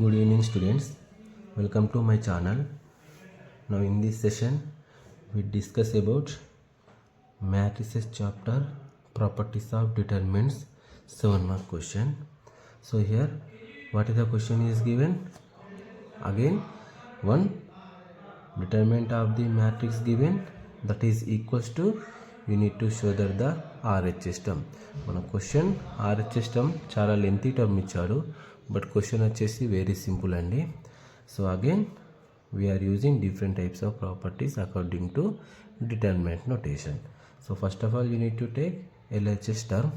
Good evening students, welcome to my channel. Now in this session we discuss about matrices chapter properties of determinants 7 mark question. So here what is the question is given? Again one determinant of the matrix given, that is equals to you need to show that the RHS term. మన question RHS term చాలా lengthy term ఇచ్చాడు, but question వచ్చేసి very simple అండి. So again we are using different types of properties according to determinant notation. So first of all you need to take LHS term.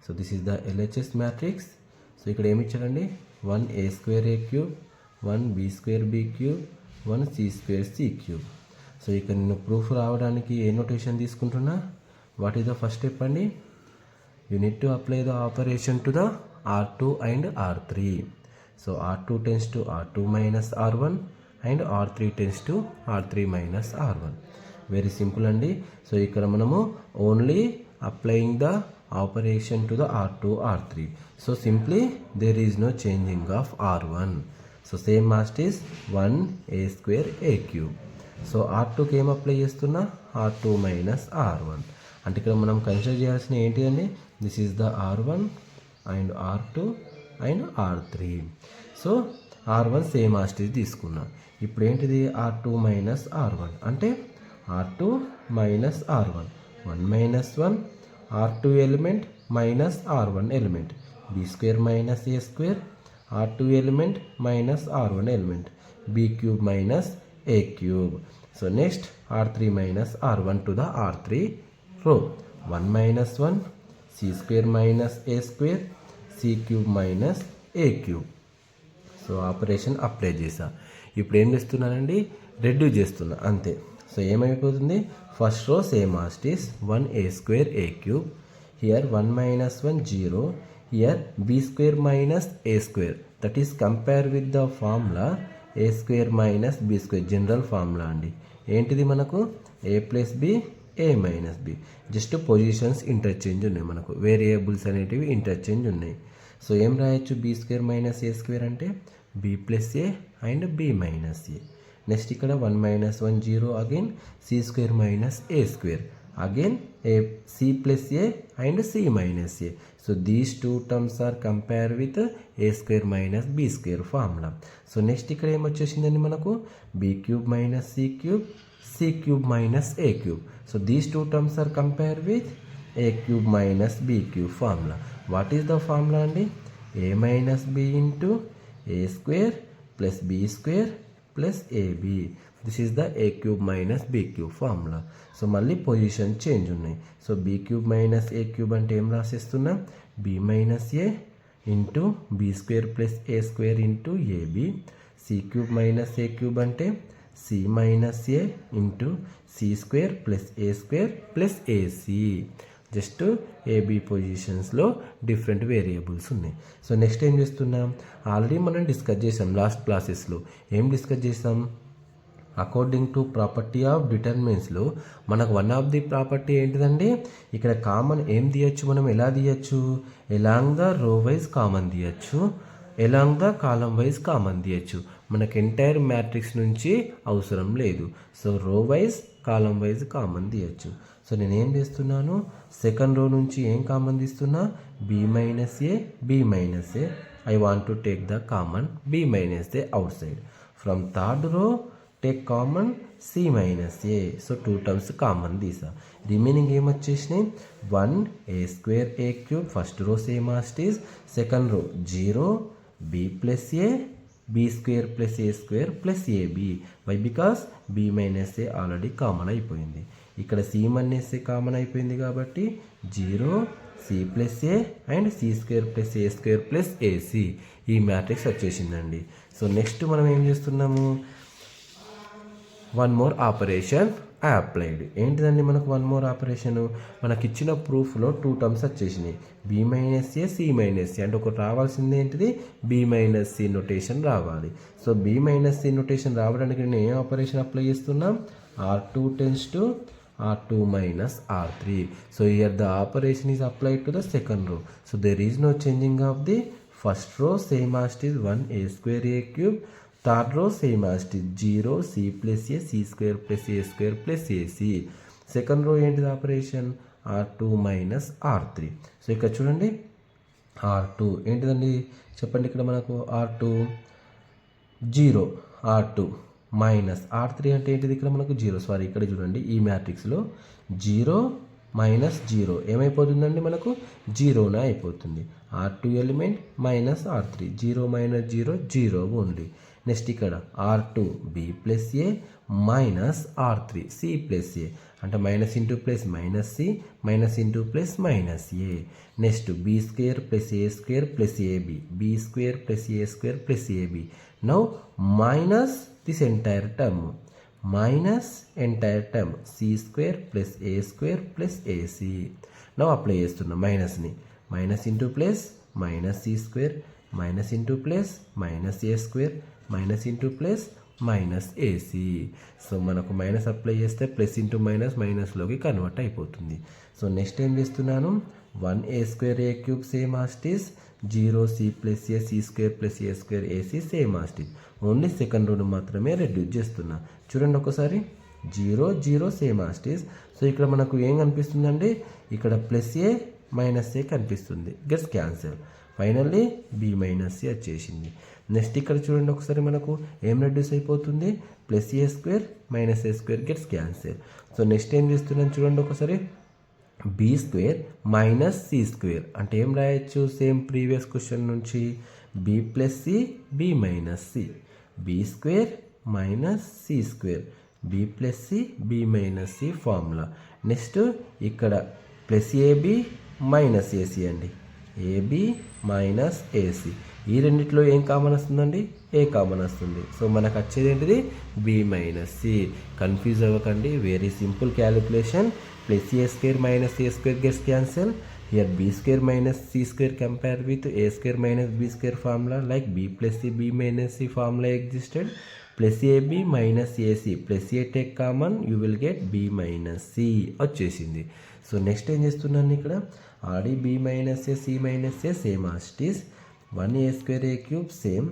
So this is the LHS matrix. So ఇక్కడ ఏమి ఇచ్చాడండి, 1a²a³ 1b²b³ 1c²c³. So ఇక్కడ నేను proof రావడానికి ఏ notation తీసుకుంటున్నా, what is the first step అండి, you need to apply the operation to the R2 and R3. So R2 tends to R2 minus R1 and R3 tends to R3 minus R1. Very simple అండి. So ఇక్కడ మనము only applying the operation to the R2 R3. So simply there is no changing of R1. So same must is 1a²a³. So R2కి ఏం apply చేస్తున్నా, R2 minus R1. అంటే ఇక్కడ మనం consider చేయాల్సిన ఏంటిదండి, this is the R1 and R2 and R3. So R1 same ఆస్టేజ్ తీసుకున్నా. ఇప్పుడు ఏంటిది, R2 మైనస్ R1 అంటే R2 minus R1, 1 minus 1 R2 element minus R1 element, b² minus a² R2 element minus R1 element, b³ minus a³. So next R3 minus R1 to the R3 row, 1 minus 1 c² minus a² c³ minus a³. So operation apply చేసా. ఇప్పుడు ఏం చేస్తున్నానండి, reduce చేస్తున్నా అంతే. So ఏమైపోతుంది, first row same ఆస్టీస్ 1a²a³, here 1 minus 1 0, here b² minus a², that is compare with the formula a² minus b², general formula అండి. ఏంటిది మనకు a plus b a minus b, just positions interchange ఉన్నాయి, మనకు variables అనేటివి interchange ఉన్నాయి. So ఏం రాయొచ్చు, b² మైనస్ a² అంటే b plus a and b minus a. Next ఇక్కడ 1 minus 1 0, again c² minus a², again c plus a and c minus a. So these two terms are compare with a² minus b² formula. So next ఇక్కడ ఏమొచ్చేసిందండి మనకు, b³ minus c³ c³ minus a³. So these two terms are compared with a³ minus b³ formula. What is the formula andi? a minus b into a² plus b² plus ab. This is the a³ minus b³ formula. So malli position change unnai. So b³ minus a³ ante em rasestunnam, b minus a into b² plus a² into ab. c³ minus a³ ante c minus a into c² plus a² plus ac. Just a b పొజిషన్స్లో different variables ఉన్నాయి. So next ఏం చేస్తున్నాం, already మనం discuss చేసాం last క్లాసెస్లో. ఏం discuss చేసాం, according to property of డిటర్మినెంట్స్లో మనకు వన్ ఆఫ్ ది ప్రాపర్టీ ఏంటిదండి, ఇక్కడ కామన్ ఏం తీయచ్చు, మనం ఎలా తీయచ్చు, along the row wise common తీయచ్చు, along the column wise common తీయచ్చు. మనకు ఎంటైర్ మ్యాట్రిక్స్ నుంచి అవసరం లేదు. So row wise column wise common తీయచ్చు. సో నేను ఏం చేస్తున్నాను, సెకండ్ రో నుంచి ఏం కామన్ తీస్తున్నా, b minus a b minus a. I want to take the common b minus a out side. From third row take common c minus a. So two terms common తీసా. Remaining ఏమొచ్చేసినాయి, 1a²a³ first row same as it is, second row 0 b plus a b² plus a² plus ab. Why, because b minus a already common అయిపోయింది. ఇక్కడ c minus a common అయిపోయింది కాబట్టి 0 c plus a and c² plus a² plus ac. ఈ matrix వచ్చేసిందండి. So next మనం ఏం చేస్తున్నాము, one more operation applied. ఏంటిదండి మనకు వన్ మోర్ ఆపరేషన్, మనకి ఇచ్చిన ప్రూఫ్లో టూ టర్మ్స్ వచ్చేసినాయి, b minus a c minus a. అంటే ఒకటి రావాల్సింది ఏంటిది, b మైనస్ c నొటేషన్ రావాలి. So b minus c notation రావడానికి నేను ఏ ఆపరేషన్ అప్లై చేస్తున్నాం, R2 tends to R2 minus R3. So here the operation is applied to the second row. So there is no changing of the first row same as it is 1 a square a cube, third row same as it is 0 c plus a c square plus a square plus ac. Second row ఏంటిది operation r2 minus r3. So ఇక్కడ చూడండి r2 ఏంటిదండి చెప్పండి, ఇక్కడ మనకు r2 0, r2 minus r3 అంటే ఏంటిది, ఇక్కడ మనకు 0, సారీ ఇక్కడ చూడండి ఈ మ్యాట్రిక్స్లో 0 మైనస్ 0 ఏమైపోతుందండి, మనకు 0నే అయిపోతుంది. r2 element minus r3, 0 minus 0 0 only. Next ఇక్కడ r2 b plus a minus r3 c plus a, అంటే minus into plus minus c, minus into plus minus a. Next b square plus a square plus a b, b square plus a square plus a b. Now minus this entire term, minus entire term c square plus a square plus a c. Now apply చేస్తున్నాం మైనస్ని, minus into plus minus c square, minus into plus minus a square, minus into plus minus a c. So మనకు minus apply చేస్తే plus into minus మైనస్లోకి convert అయిపోతుంది. So next ఏం చేస్తున్నాను, 1 a square a cube same as it is, 0 c plus a c square plus a square a c same as it is. Only second రూను మాత్రమే reduce చేస్తున్నా. చూడండి ఒకసారి 0 0 same as it is. So ఇక్కడ మనకు ఏం కనిపిస్తుందండి, ఇక్కడ ప్లస్ ఏ మైనస్ ఏ కనిపిస్తుంది, gets cancel. Finally b minus a వచ్చేసింది. నెక్స్ట్ ఇక్కడ చూడండి ఒకసారి మనకు ఏం రెడ్యూస్ అయిపోతుంది, plus a square minus a square gets cancel. So next ఏం చేస్తున్నాను చూడండి ఒకసారి, b square minus c square అంటే ఏం రాయొచ్చు, సేమ్ ప్రీవియస్ క్వశ్చన్ నుంచి b plus c b minus c, b square minus c square, b plus c b minus c formula. Next ఇక్కడ plus a b minus a c అండి, AB minus a c. ఈ రెండిట్లో ఏం common వస్తుందండి, ఏ కామన్ వస్తుంది. So మనకు వచ్చేది ఏంటిది, బి మైనస్ సి. కన్ఫ్యూజ్ అవ్వకండి, very simple calculation. Plus a square minus a square gets cancel. Here b square minus c square compare with a square minus b square formula, like b plus c b minus c formula existed. Plus a b minus a c, plus a take common, you will get b minus c వచ్చేసింది. So next ఏం చేస్తున్నాను ఇక్కడ, ఆడి b minus a c minus A same as it is, 1 a square a cube same,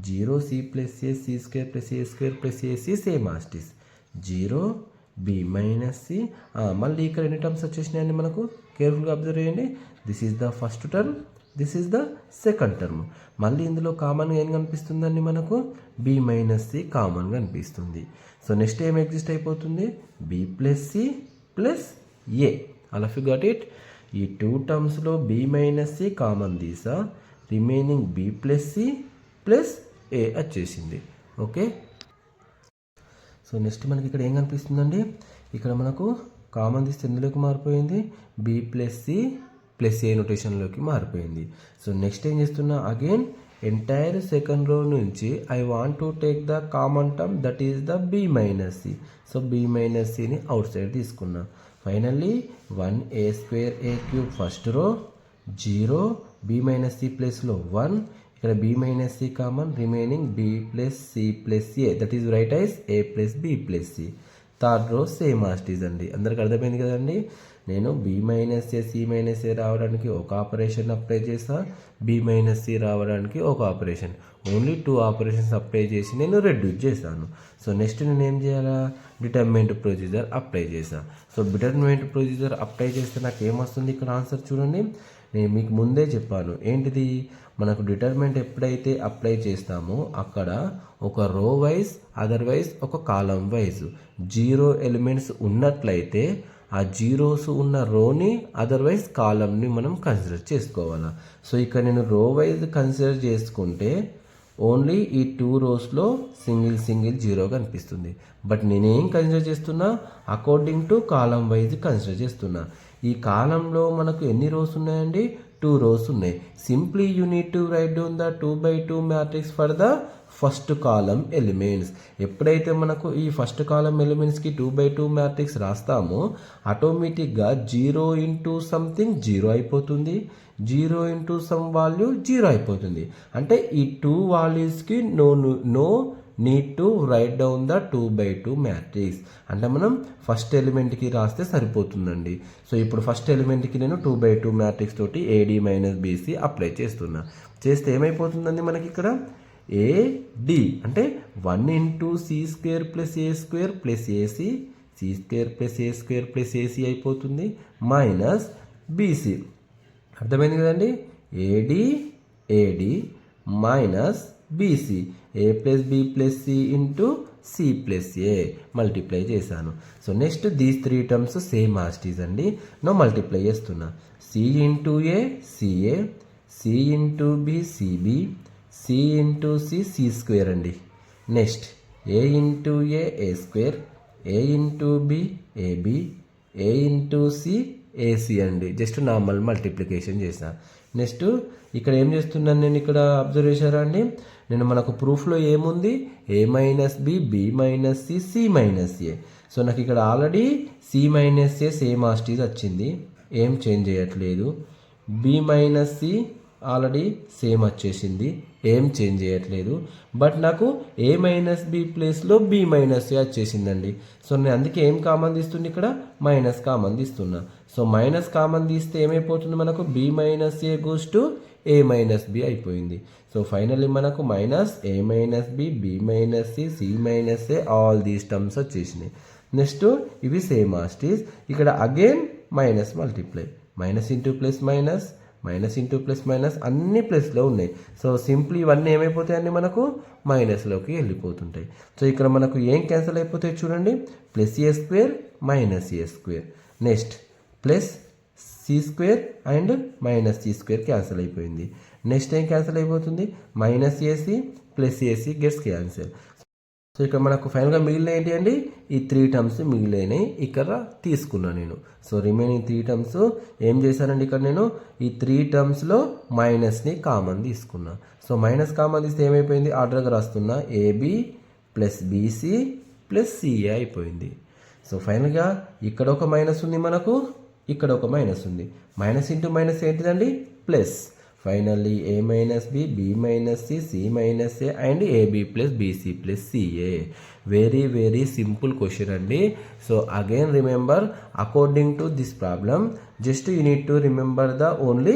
0 c plus a c square plus a square plus a c same as it is, 0 b minus c. మళ్ళీ ఇక్కడ ఎన్ని terms వచ్చేసినాయండి మనకు, కేర్ఫుల్గా observe చేయండి. This is the first term, this is the second term. మళ్ళీ ఇందులో కామన్గా ఏం కనిపిస్తుందండి మనకు, బి మైనస్ సి కామన్గా కనిపిస్తుంది. సో నెక్స్ట్ ఏం ఎగ్జిస్ట్ అయిపోతుంది, b plus c plus a. అలా యు గాట్ ఇట్. ఈ టూ టర్మ్స్లో బి మైనస్ సి కామన్ తీసా, remaining b plus c plus a వచ్చేసింది. ఓకే, సో నెక్స్ట్ మనకి ఇక్కడ ఏం కనిపిస్తుందండి, ఇక్కడ మనకు కామన్ తీస్తే ఎందులోకి మారిపోయింది, బి ప్లస్ సి ప్లస్ ఏ నొటేషన్లోకి మారిపోయింది. సో నెక్స్ట్ ఏం చేస్తున్నా, అగైన్ ఎంటైర్ సెకండ్ రో నుంచి I want to take the common term that is the b minus c. So b minus సిని అవుట్ సైడ్ తీసుకున్నా. Finally 1 a square a cube first row, 0 b minus c ప్లస్లో 1, ఇక్కడ b minus c common, remaining b plus c plus a, that is right is a plus b plus c. Third row same as it is అండి. అందరికి అర్థమైంది కదండి. నేను B minus a c minus ఏ రావడానికి ఒక operation apply చేస్తా, B minus C రావడానికి ఒక ఆపరేషన్, ఓన్లీ 2 ఆపరేషన్స్ అప్లై చేసి నేను రెడ్యూస్ చేశాను. సో నెక్స్ట్ నేను ఏం చేయాలా, డిటర్మినెంట్ ప్రొసీజర్ అప్లై చేశాను. సో డిటర్మినెంట్ ప్రొసీజర్ అప్లై చేస్తే నాకు ఏమొస్తుంది, ఇక్కడ ఆన్సర్ చూడండి. నేను మీకు ముందే చెప్పాను ఏంటిది, మనకు డిటర్మినెంట్ ఎప్పుడైతే అప్లై చేస్తామో అక్కడ ఒక రో వైజ్ అదర్వైజ్ ఒక కాలం వైజ్ 0 ఎలిమెంట్స్ ఉన్నట్లయితే ఆ జీరోస్ ఉన్న రోని అదర్వైజ్ కాలంని మనం కన్సిడర్ చేసుకోవాలా. సో ఇక్కడ నేను రో వైజ్ కన్సిడర్ చేసుకుంటే ఓన్లీ ఈ 2 రోస్లో సింగిల్ జీరో కనిపిస్తుంది. బట్ నేనేం కన్సిడర్ చేస్తున్నా, according to column wise consider చేస్తున్నా. ఈ కాలంలో మనకు ఎన్ని రోస్ ఉన్నాయండి, 2 రోస్ ఉన్నాయి. Simply you need to write down the 2x2 matrix for the first column elements. ఎప్పుడైతే మనకు ఈ ఫస్ట్ కాలం ఎలిమెంట్స్కి 2x2 మ్యాట్రిక్స్ రాస్తామో ఆటోమేటిక్గా 0 ఇంటూ సంథింగ్ 0 అయిపోతుంది, 0 ఇంటూ సమ్ వాల్యూ 0 అయిపోతుంది. అంటే ఈ 2 వాల్యూస్కి no need to write down the 2/2 matrix. అంటే మనం ఫస్ట్ ఎలిమెంట్కి రాస్తే సరిపోతుందండి. సో ఇప్పుడు ఫస్ట్ ఎలిమెంట్కి నేను 2/2 మ్యాట్రిక్స్ తోటి AD మైనస్ BC అప్లై చేస్తున్నా. చేస్తే ఏమైపోతుందండి మనకి ఇక్కడ AD అంటే 1 into C² plus A² plus AC, C² plus A² plus AC అయిపోతుంది, మైనస్ BC. అర్థమైంది కదండి. AD minus BC, A plus B plus C into C plus A multiply చేశాను. So next these 3 terms same as it is అండి. Now multiply చేస్తున్నా. C into A CA, C into B CB, C into C C² అండి. Next A into A² A into B AB, A into C AC అండి. Just normal multiplication చేసిన. Next ఇక్కడ ఏం చేస్తున్నాను నేను, ఇక్కడ అబ్జర్వ్ చేశారా అండి, నేను మనకు ప్రూఫ్లో ఏముంది A minus B B minus C C minus A. So నాకు ఇక్కడ already C minus A same as it is వచ్చింది, ఏం చేంజ్ చేయట్లేదు. B minus C already same వచ్చేసింది, ఏం చేంజ్ చేయట్లేదు. బట్ నాకు A మైనస్ B ప్లేస్లో B మైనస్ A వచ్చేసిందండి. సో నేను అందుకే ఏం కామన్ తీస్తుంది, ఇక్కడ మైనస్ కామన్ తీస్తున్నా. సో మైనస్ కామన్ తీస్తే ఏమైపోతుంది మనకు, B minus A goes to A minus B అయిపోయింది. సో ఫైనల్లీ మనకు minus A minus B B minus C C minus A all these terms వచ్చేసినాయి. నెక్స్ట్ ఇవి సేమ్ ఆస్టీస్. ఇక్కడ again minus multiply, minus into plus minus, minus into plus minus అన్ని ప్లస్లో ఉన్నాయి. So simply ఇవన్నీ ఏమైపోతాయండి మనకు మైనస్లోకి వెళ్ళిపోతుంటాయి. సో ఇక్కడ మనకు ఏం క్యాన్సిల్ అయిపోతాయి చూడండి, plus A² minus A², next plus C² and minus C² cancel అయిపోయింది. నెక్స్ట్ ఏం క్యాన్సిల్ అయిపోతుంది, minus AC plus AC gets cancel. So ఇక్కడ మనకు ఫైనల్గా మిగిలిన ఏంటి అండి, ఈ 3 టర్మ్స్ మిగిలినాయి ఇక్కడ తీసుకున్నాను నేను. సో రిమైనింగ్ 3 టర్మ్స్ ఏం చేశానండి, ఇక్కడ నేను ఈ 3 టర్మ్స్లో మైనస్ని కామన్ తీసుకున్నా. సో మైనస్ కామన్ తీస్తే ఏమైపోయింది, ఆర్డర్గా రాస్తున్నా, AB plus BC plus CA అయిపోయింది. సో ఫైనల్గా ఇక్కడ ఒక మైనస్ ఉంది మనకు, ఇక్కడ ఒక మైనస్ ఉంది. మైనస్ ఇంటూ మైనస్ ఏంటిదండి, plus. Finally A minus B B minus C C minus A and AB plus BC plus CA. Very very simple question అండి. So again remember, according to this problem just you need to remember the only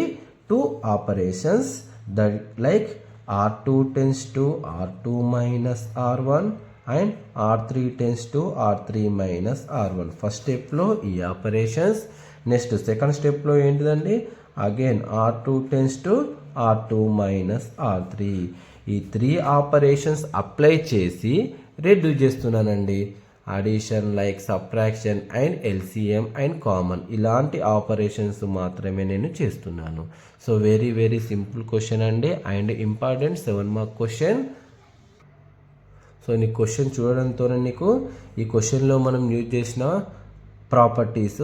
2 operations that like R2 tends to R2 minus R1 and R3 tends to R3 minus R1. First స్టెప్లో ఈ operations. Next second స్టెప్లో ఏంటిదండి, again R2 tends to R2 minus R3. ఈ 3 operations apply చేసి reduce చేస్తున్నానండి. Addition like subtraction and LCM and common ఇలాంటి operations మాత్రమే నేను చేస్తున్నాను. So very very simple question అండి and important 7 mark question. So నీ క్వశ్చన్ చూడడంతోనే నీకు ఈ క్వశ్చన్లో మనం యూజ్ చేసిన ప్రాపర్టీస్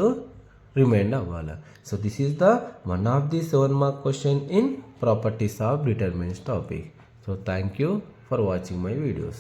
రిమైండ్ అవ్వాలి. సో this is the one of the 7 mark question in properties of determinants topic. So thank you for watching my videos.